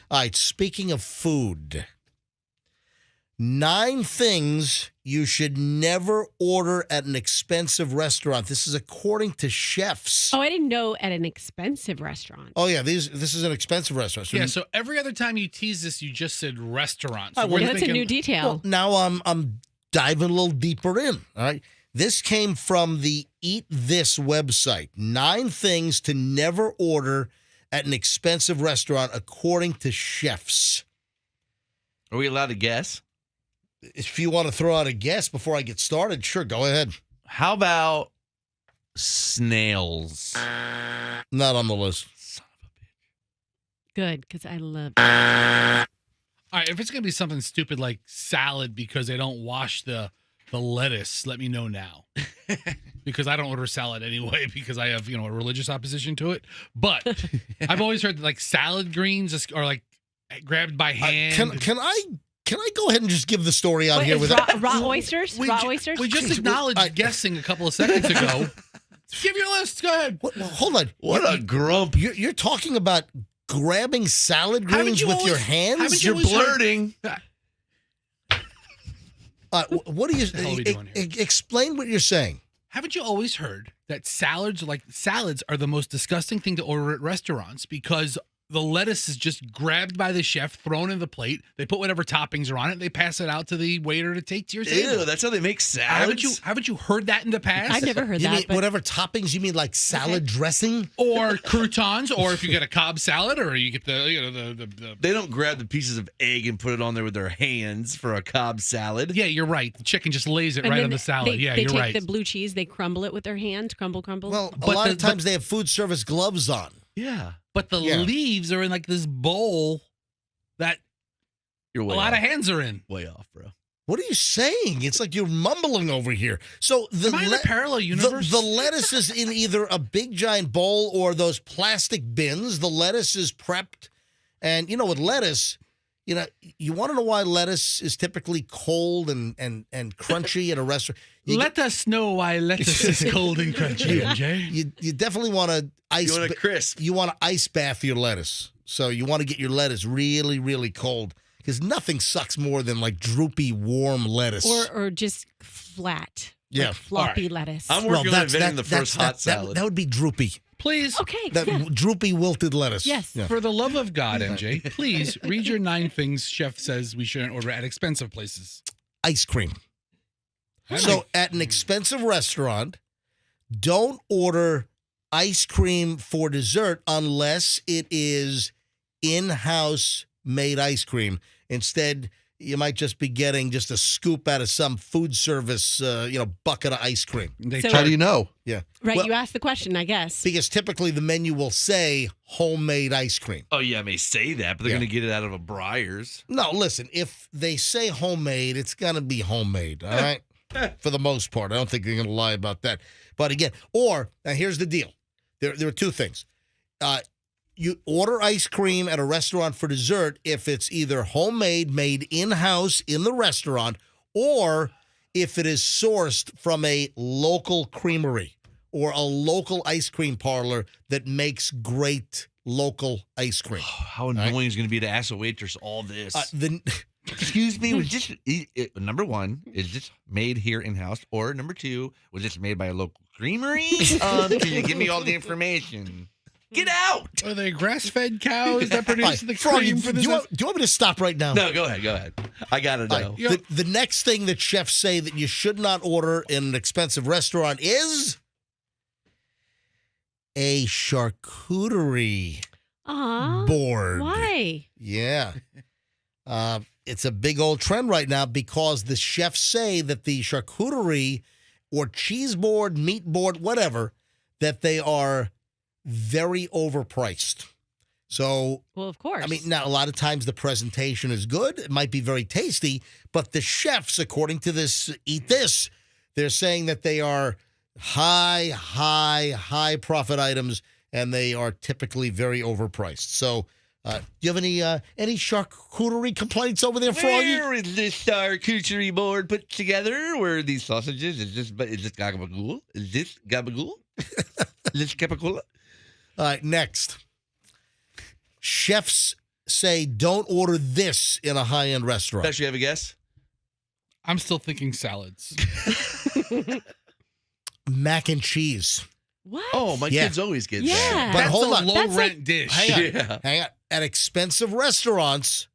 All right, speaking of food, 9 things you should never order at an expensive restaurant. This is according to chefs. Oh, I didn't know at an expensive restaurant. Oh, yeah, this is an expensive restaurant. Yeah, so every other time you tease this, you just said restaurant. So well, That's a new detail. Well, now I'm diving a little deeper in, all right? This came from the Eat This website. 9 things to never order at an expensive restaurant according to chefs. Are we allowed to guess? If you want to throw out a guess before I get started, sure, go ahead. How about snails? Not on the list. Son of a bitch. Good, because I love All right, if it's going to be something stupid like salad because they don't wash the lettuce, let me know now. Because I don't order salad anyway because I have, a religious opposition to it. But I've always heard that like salad greens are like grabbed by hand. Can I go ahead and just give the story out What, here is with raw oysters? Raw oysters? We just acknowledged guessing a couple of seconds ago. Give your list. Go ahead. Well, hold on. What a grump. You're talking about grabbing salad greens with your hands? You're blurting. What are you hell are we doing here? Explain what you're saying. Haven't you always heard that salads are the most disgusting thing to order at restaurants because the lettuce is just grabbed by the chef, thrown in the plate. They put whatever toppings are on it. They pass it out to the waiter to take to your table. Ew, that's how they make salads? Haven't you heard that in the past? I've never heard You that. mean but whatever toppings? You mean like salad dressing? Or croutons, or if you get a Cobb salad, or you get the They don't grab the pieces of egg and put it on there with their hands for a Cobb salad. Yeah, you're right. The chicken just lays it and right then on the salad. They you're take right. the blue cheese, they crumble it with their hand, crumble. Well, a But lot the- of times they have food service gloves on. Yeah. But the leaves are in like this bowl that You're way a lot off. of hands are in. Way off, bro. What are you saying? It's like you're mumbling over here. So the Am I in a parallel universe? The lettuce is in either a big giant bowl or those plastic bins. The lettuce is prepped, and with lettuce, you want to know why lettuce is typically cold and crunchy at a restaurant. Let us know why lettuce is cold and crunchy, MJ. You definitely want to ice. You want a crisp. You want to ice bath your lettuce. So you want to get your lettuce really, really cold because nothing sucks more than like droopy, warm lettuce. Or just flat. Yeah. Like floppy All lettuce. I'm working on inventing the first hot salad. That would be droopy. Please, Okay. That yeah. droopy, wilted lettuce. Yes. Yeah. for the love of God, MJ, please read your 9 things chef says we shouldn't order at expensive places. Ice cream. So at an expensive restaurant, don't order ice cream for dessert unless it is in-house made ice cream. Instead, you might just be getting just a scoop out of some food service, bucket of ice cream. So- How do you know? Yeah. Right, Well, you asked the question, I guess. because typically the menu will say homemade ice cream. Oh, yeah, I may say that, but they're Yeah. going to get it out of a Briar's. No, listen, if they say homemade, it's going to be homemade, all right? For the most part. I don't think they're going to lie about that. But again, now here's the deal. There are 2 things. You order ice cream at a restaurant for dessert if it's either homemade, made in-house in the restaurant, or if it is sourced from a local creamery or a local ice cream parlor that makes great local ice cream. How annoying is it going to be to ask a waitress all this? Excuse me, was this number 1, is this made here in house? Or number 2, was this made by a local creamery? Can you give me all the information? Get out! Are they grass-fed cows that produce All right, the Froggy, cream for do this? you want me to stop right now? No, go ahead. I got to know. All right, the next thing that chefs say that you should not order in an expensive restaurant is a charcuterie board. Why? Yeah. It's a big old trend right now because the chefs say that the charcuterie or cheese board, meat board, whatever, that they are very overpriced. So, Well, of course. I mean, now a lot of times the presentation is good. It might be very tasty, but the chefs, according to this Eat This, they're saying that they are high profit items, and they are typically very overpriced. So, do you have any charcuterie complaints over there, Froggy? Where is this charcuterie board put together? Where are these sausages? Is this gabagool? Is this gabagool? Is this capicola? All right, next. Chefs say don't order this in a high-end restaurant? Best, you have a guess? I'm still thinking salads. Mac and cheese. What? Oh, my Yeah. kids always get Yeah. that. But That's hold a on. low That's rent dish. Hang on. Yeah. Hang on. At expensive restaurants,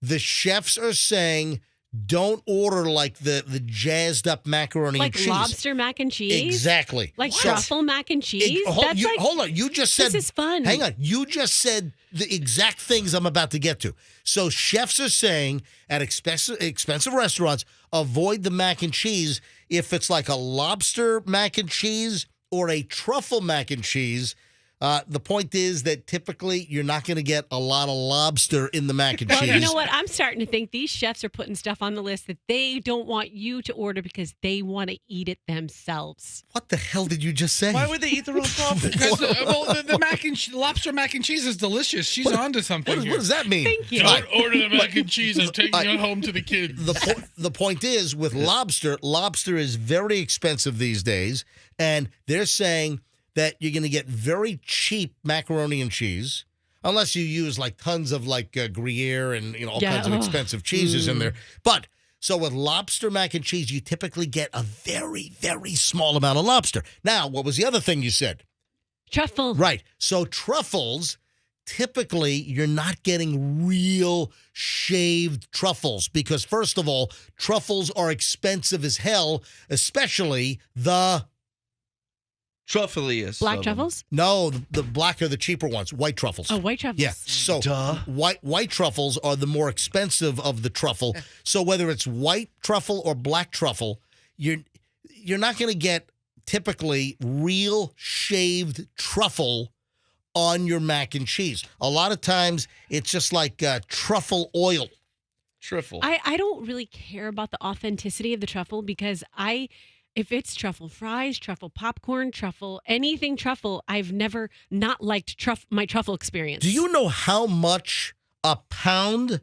the chefs are saying don't order like the jazzed up macaroni Like and cheese. lobster mac and cheese? Exactly. Like So- truffle mac and cheese? That's like, hold on. You just said this is fun. Hang on. You just said the exact things I'm about to get to. So chefs are saying at expensive restaurants, avoid the mac and cheese if it's like a lobster mac and cheese or a truffle mac and cheese. The point is that typically you're not going to get a lot of lobster in the mac and Well, cheese. you know what? I'm starting to think these chefs are putting stuff on the list that they don't want you to order because they want to eat it themselves. What the hell did you just say? Why would they eat their own profit? Because the lobster mac and cheese is delicious. She's onto something What here. does that mean? Thank you. Don't order the mac and cheese. I'm taking Right. it home to the kids. The point is with lobster is very expensive these days, and they're saying that you're going to get very cheap macaroni and cheese, unless you use like tons of like Gruyere and all Yeah, kinds of ugh. expensive cheeses in there. But so with lobster mac and cheese, you typically get a very, very small amount of lobster. Now, what was the other thing you said? Truffle. Right. So truffles, typically you're not getting real shaved truffles because first of all, truffles are expensive as hell, especially the Truffleiest. Black of them. truffles? no, the black are the cheaper ones, white truffles. Oh, white truffles. Yeah. So Duh. white truffles are the more expensive of the truffle. So whether it's white truffle or black truffle, you're not going to get typically real shaved truffle on your mac and cheese. A lot of times it's just like truffle oil. Truffle. I don't really care about the authenticity of the truffle because if it's truffle fries, truffle popcorn, anything truffle, I've never not liked my truffle experience. Do you know how much a pound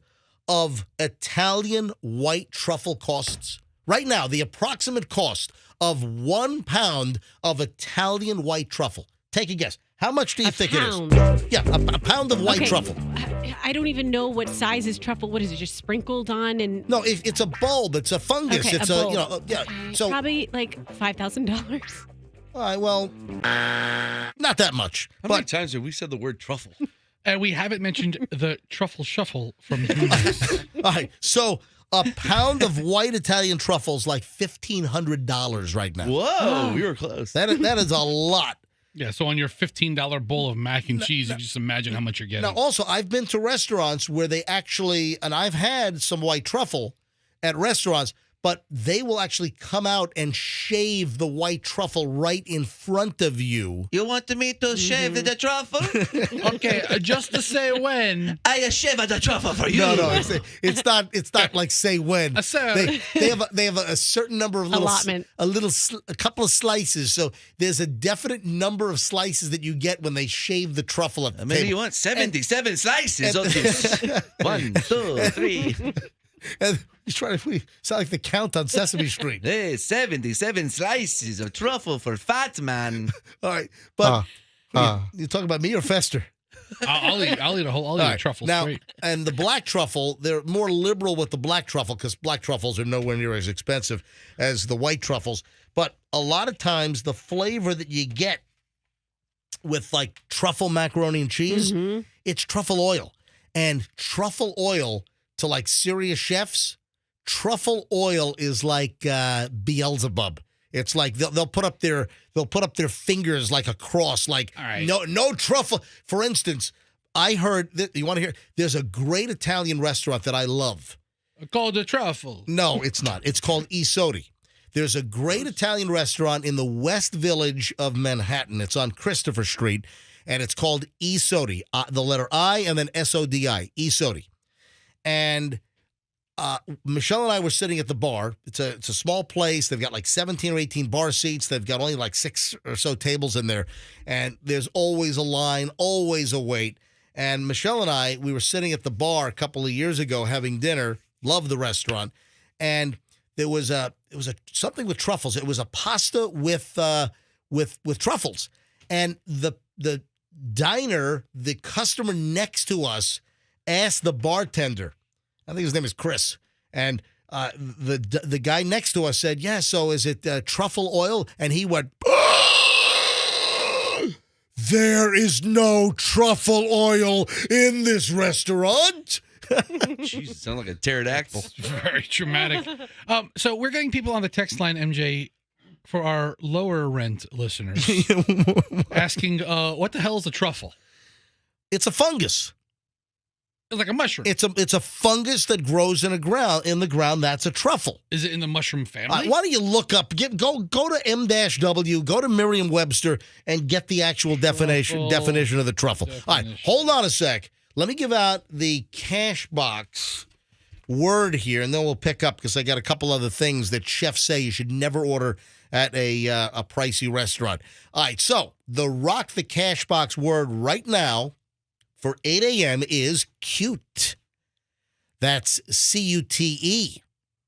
of Italian white truffle costs? Right now, the approximate cost of 1 pound of Italian white truffle. Take a guess. How much do you think pound. it is? Yeah, a pound of white Okay, truffle. I don't even know what size is truffle. What is it? Just sprinkled on and No, it's a bulb. It's a fungus. Okay, It's a a, bulb. yeah. So, all probably like $5,000. right, well, not that much. How many But times have we said the word truffle? And we haven't mentioned the truffle shuffle from Hooters. all right, so a pound of white Italian truffles like $1,500 right now. Whoa, we were close. That is a lot. Yeah, so on your $15 bowl of mac and cheese, you just imagine how much you're getting. Now, also, I've been to restaurants where they actually, and I've had some white truffle at restaurants, but they will actually come out and shave the white truffle right in front of you. You want me to shave the truffle? Okay, just to say when. I shave the truffle for you. No, it's not like say when. Sir. They have a certain number of little Allotment. a couple of slices. So there's a definite number of slices that you get when they shave the truffle at the Maybe table. you want 77 slices of this. 1, 2, 3. And he's trying to sound like the Count on Sesame Street. Hey, 77 slices of truffle for fat man. All right, but you talking about me or Fester? I'll eat All a right, truffle now, straight. and the black truffle, they're more liberal with the black truffle because black truffles are nowhere near as expensive as the white truffles. But a lot of times, the flavor that you get with like truffle macaroni and cheese, it's truffle oil, and truffle oil to like serious chefs. Truffle oil is like Beelzebub. It's like they'll put up their fingers like a cross, like All right. no truffle. For instance, I heard that you want to hear. There's a great Italian restaurant that I love. Called the truffle. No, it's not. It's called Isodi. There's a great Italian restaurant in the West Village of Manhattan. It's on Christopher Street, and it's called Isodi. The letter I and then S-O-D-I. Isodi. And Michelle and I were sitting at the bar. It's a small place. They've got like 17 or 18 bar seats. They've got only like 6 or so tables in there. And there's always a line, always a wait. And Michelle and I, we were sitting at the bar a couple of years ago having dinner. Love the restaurant. And it was something with truffles. It was a pasta with truffles. And the diner, the customer next to us asked the bartender, I think his name is Chris, and the guy next to us said, yeah, so is it truffle oil? And he went, there is no truffle oil in this restaurant. Jesus, sound like a pterodactyl. Very traumatic. So we're getting people on the text line, MJ, for our lower rent listeners, asking, what the hell is a truffle? It's a fungus. It's like a mushroom. It's a fungus that grows in the ground. That's a truffle. Is it in the mushroom family? Why don't you look up? Go to M-W. Go to Merriam-Webster and get the actual definition of the truffle. All right, hold on a sec. Let me give out the cash box word here, and then we'll pick up because I got a couple other things that chefs say you should never order at a pricey restaurant. All right, so the Rock the Cash Box word right now for 8 a.m. is cute. That's C-U-T-E.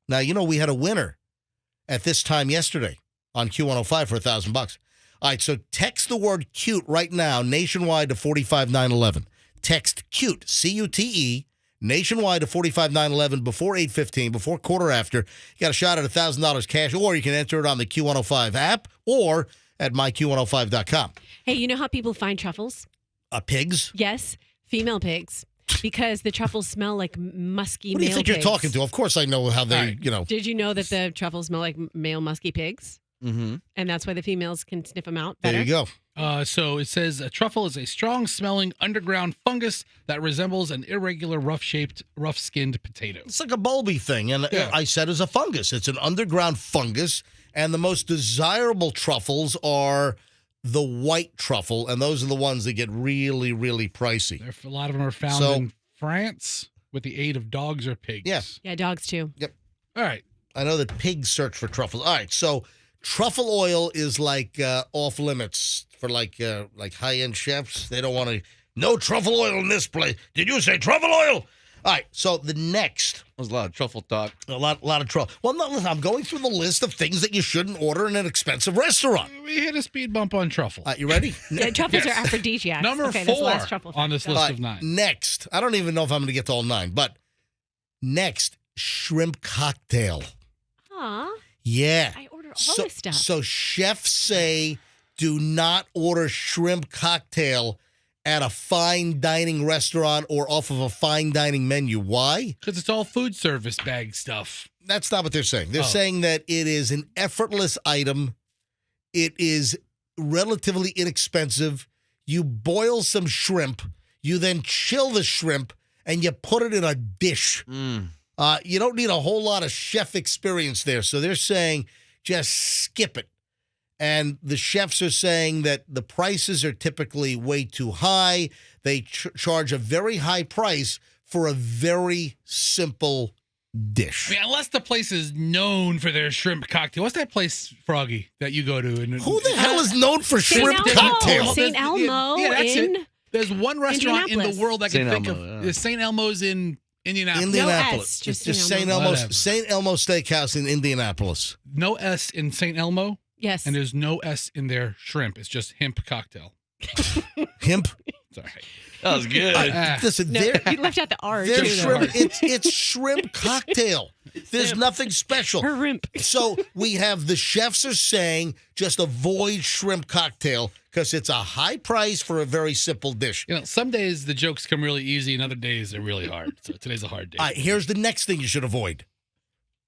Now, you know we had a winner at this time yesterday on Q105 for $1,000. All right, so text the word cute right now nationwide to 45911. Text cute, C-U-T-E, nationwide to 45911 before 8:15, before quarter after. You got a shot at $1,000 cash, or you can enter it on the Q105 app or at myQ105.com. Hey, you know how people find truffles? Pigs? Yes, female pigs. Because the truffles smell like musky What do you male think pigs. you're talking to? Of course I know how they, Right. you know. Did you know that the truffles smell like male musky pigs? Mm-hmm. And that's why the females can sniff them out better? There you go. So it says a truffle is a strong-smelling underground fungus that resembles an irregular, rough-skinned potato. It's like a bulby thing, and Yeah. I said it's a fungus. It's an underground fungus, and the most desirable truffles are the white truffle, and those are the ones that get really, really pricey. A lot of them are found So- in France with the aid of dogs or pigs. Yeah. Yeah, dogs too. All right. I know that pigs search for truffles. All right, so truffle oil is like off limits for like high-end chefs. They don't want to, no truffle oil in this place. Did you say truffle oil? All right, so the next, There's a lot of truffle talk. a lot of truffle. Well, no, listen, I'm going through the list of things that you shouldn't order in an expensive restaurant. We hit a speed bump on truffle. You ready? Yeah, truffles Yes. are aphrodisiacs. Number okay, that's the 4 last truffle on this fact. list All right, of 9. Next, I don't even know if I'm going to get to all 9, but next, shrimp cocktail. Aw, Yeah. I order all this stuff. So chefs say do not order shrimp cocktail at a fine dining restaurant or off of a fine dining menu. Why? Because it's all food service bag stuff. That's not what they're saying. They're Oh. saying that it is an effortless item. It is relatively inexpensive. You boil some shrimp, you then chill the shrimp, and you put it in a dish. Mm. You don't need a whole lot of chef experience there. So they're saying just skip it. And the chefs are saying that the prices are typically way too high. They charge a very high price for a very simple dish. I mean, unless the place is known for their shrimp cocktail. What's that place, Froggy, that you go to? Who the hell is known for St. shrimp Elmo. cocktail? St. Elmo Yeah, that's in it. There's one restaurant in the Indianapolis. world I can St. think Elmo, of. yeah. There's St. Elmo's in Indianapolis. Indianapolis. just Just St. St. Elmo. Elmo's Whatever. St. Elmo Steakhouse in Indianapolis. No S in St. Elmo, Yes. and there's no S in their shrimp. It's just hemp cocktail. Hemp. It's all right. That was good. Listen, No, they're, you left out the R. they're too, though. shrimp. It's shrimp cocktail. There's nothing special. Shrimp. So we have the chefs are saying just avoid shrimp cocktail because it's a high price for a very simple dish. You know, some days the jokes come really easy, and other days they're really hard. So today's a hard day. All right, here's the next thing you should avoid.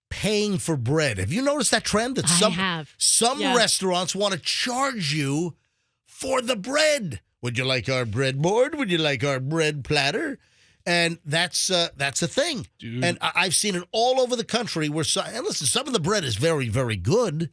Paying for bread. Have you noticed that trend? That I have. Some Yeah. restaurants want to charge you for the bread. Would you like our breadboard? Would you like our bread platter? And that's a thing. Dude. And I've seen it all over the country where and listen, some of the bread is very, very good,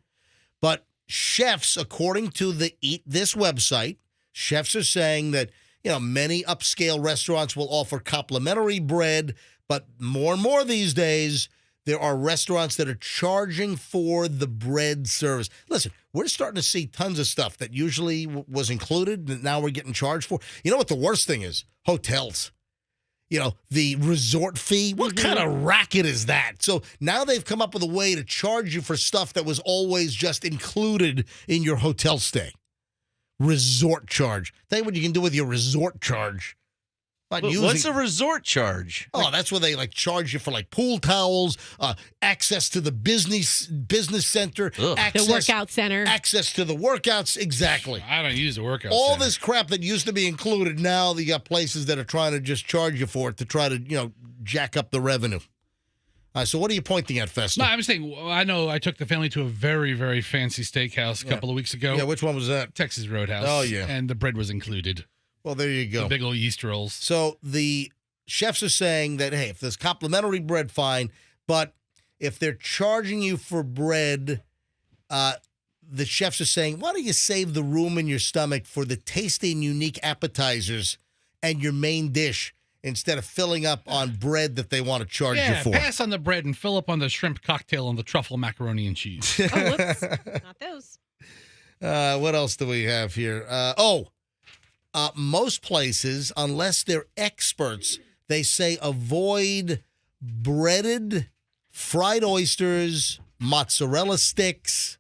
but chefs, according to the Eat This website, chefs are saying that, you know, many upscale restaurants will offer complimentary bread, but more and more these days, there are restaurants that are charging for the bread service. Listen, we're starting to see tons of stuff that usually was included that now we're getting charged for. You know what the worst thing is? Hotels. You know, the resort fee. What kind of racket is that? So now they've come up with a way to charge you for stuff that was always just included in your hotel stay. Resort charge. Tell you what you can do with your resort charge. Not But using. what's a resort charge? Oh, that's where they like charge you for like pool towels, access to the business center, Ugh. access, The workout center. access to the workouts. Exactly. I don't use the workout. All center. this crap that used to be included, now you got places that are trying to just charge you for it to try to, jack up the revenue. So what are you pointing at, Fester? No, I'm saying, I know I took the family to a very, very fancy steakhouse a couple of weeks ago. Yeah, which one was that? Texas Roadhouse. Oh, yeah. And the bread was included. Well, there you go. The big old yeast rolls. So the chefs are saying that, hey, if there's complimentary bread, fine. But if they're charging you for bread, the chefs are saying, why don't you save the room in your stomach for the tasty and unique appetizers and your main dish instead of filling up on bread that they want to charge you Yeah, for? pass on the bread and fill up on the shrimp cocktail and the truffle macaroni and cheese. Oh, whoops. Not those. What else do we have here? Most places, unless they're experts, they say avoid breaded fried oysters, mozzarella sticks,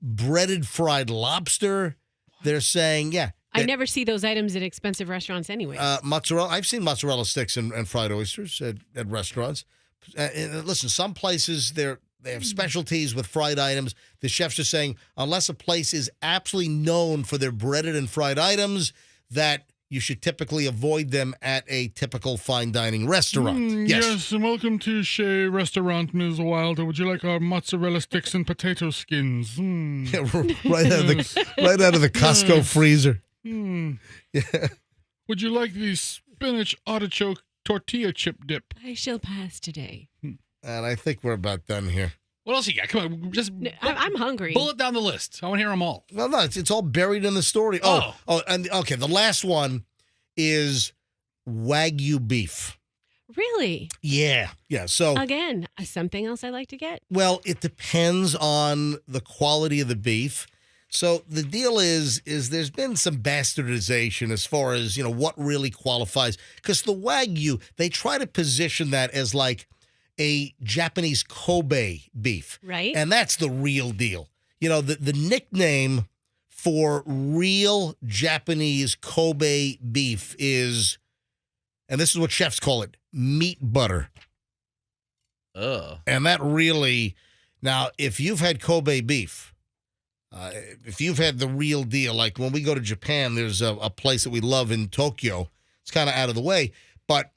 breaded fried lobster. They're saying, yeah. I never see those items at expensive restaurants anyway. Mozzarella. I've seen mozzarella sticks and fried oysters at restaurants. Listen, some places they have specialties with fried items. The chefs are saying unless a place is absolutely known for their breaded and fried items, that you should typically avoid them at a typical fine dining restaurant. Yes, and welcome to Shea Restaurant, Ms. Wilder. Would you like our mozzarella sticks and potato skins? right out of the Costco freezer. Yeah. Would you like the spinach artichoke tortilla chip dip? I shall pass today. And I think we're about done here. What else you got? Come on, just I'm hungry. bullet down the list. I want to hear them all. Well, no, it's all buried in the story. And okay, the last one is Wagyu beef. Really? Yeah. So, Again, something else I like to get. well, it depends on the quality of the beef. So the deal is there's been some bastardization as far as, what really qualifies. Because the Wagyu, they try to position that as like a Japanese Kobe beef. Right. And that's the real deal. The nickname for real Japanese Kobe beef is, and this is what chefs call it, meat butter. And that really, now, if you've had Kobe beef, if you've had the real deal, like when we go to Japan, there's a place that we love in Tokyo. It's kind of out of the way, but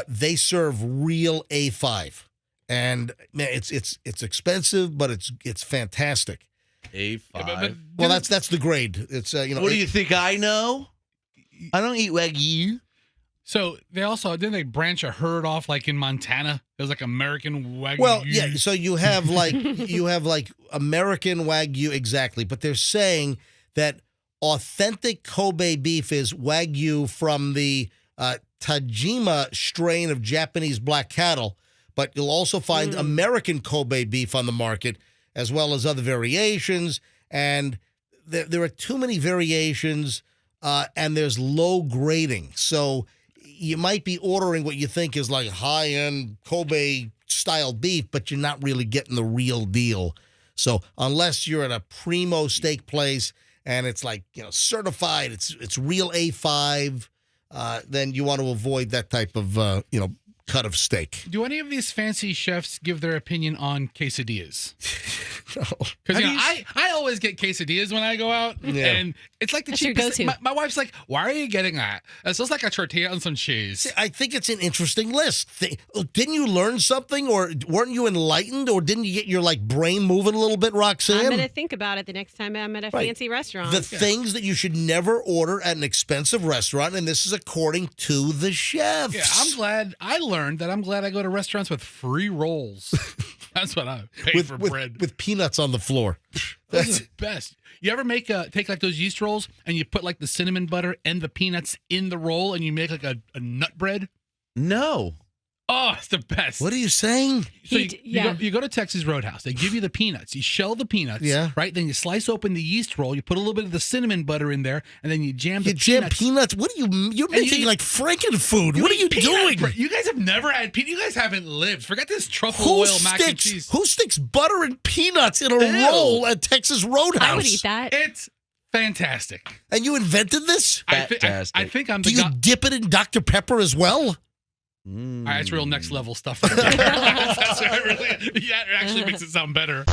they serve real A5, and man, it's expensive, but it's fantastic. A5. but Well, that's the grade. It's What do you think I know? I don't eat Wagyu. So they also didn't they branch a herd off like in Montana? There's like American Wagyu. Well, yeah. So you have like American Wagyu, exactly, but they're saying that authentic Kobe beef is Wagyu from the Tajima strain of Japanese black cattle, but you'll also find American Kobe beef on the market, as well as other variations. And there are too many variations, and there's low grading. So you might be ordering what you think is like high-end Kobe-style beef, but you're not really getting the real deal. So unless you're at a primo steak place and it's like, certified, it's real A5, then you want to avoid that type of, cut of steak. Do any of these fancy chefs give their opinion on quesadillas? No. Because I always get quesadillas when I go out, Yeah. and it's like the That's your cheapest. go-to. My wife's like, "Why are you getting that?" It's just like a tortilla and some cheese. I think it's an interesting list. Didn't you learn something, or weren't you enlightened, or didn't you get your brain moving a little bit, Roxanne? I'm going to think about it the next time I'm at a Right. fancy restaurant. The things that you should never order at an expensive restaurant, and this is according to the chefs. Yeah, I'm glad I learned that. I'm glad I go to restaurants with free rolls. That's what I pay for bread. with peanuts on the floor. Those That's are the best. You ever take like those yeast rolls and you put like the cinnamon butter and the peanuts in the roll and you make like a nut bread? No. Oh, it's the best. what are you saying? So Yeah. you go to Texas Roadhouse. They give you the peanuts. You shell the peanuts, Yeah. right? Then you slice open the yeast roll. You put a little bit of the cinnamon butter in there, and then you jam You the jam peanuts. peanuts? What are you're And making you- like Frankenfood. What are eat you peanut doing? bread. You guys have never had peanut. You guys haven't lived. Forget this truffle Who oil mac and cheese. sticks butter and peanuts in a Ew. roll at Texas Roadhouse? I would eat that. It's Fantastic. And you invented this? I Fantastic. think I'm Do the you guy. dip it in Dr. Pepper as well? That's real next level stuff. Right there. That's really, yeah, it actually makes it sound better.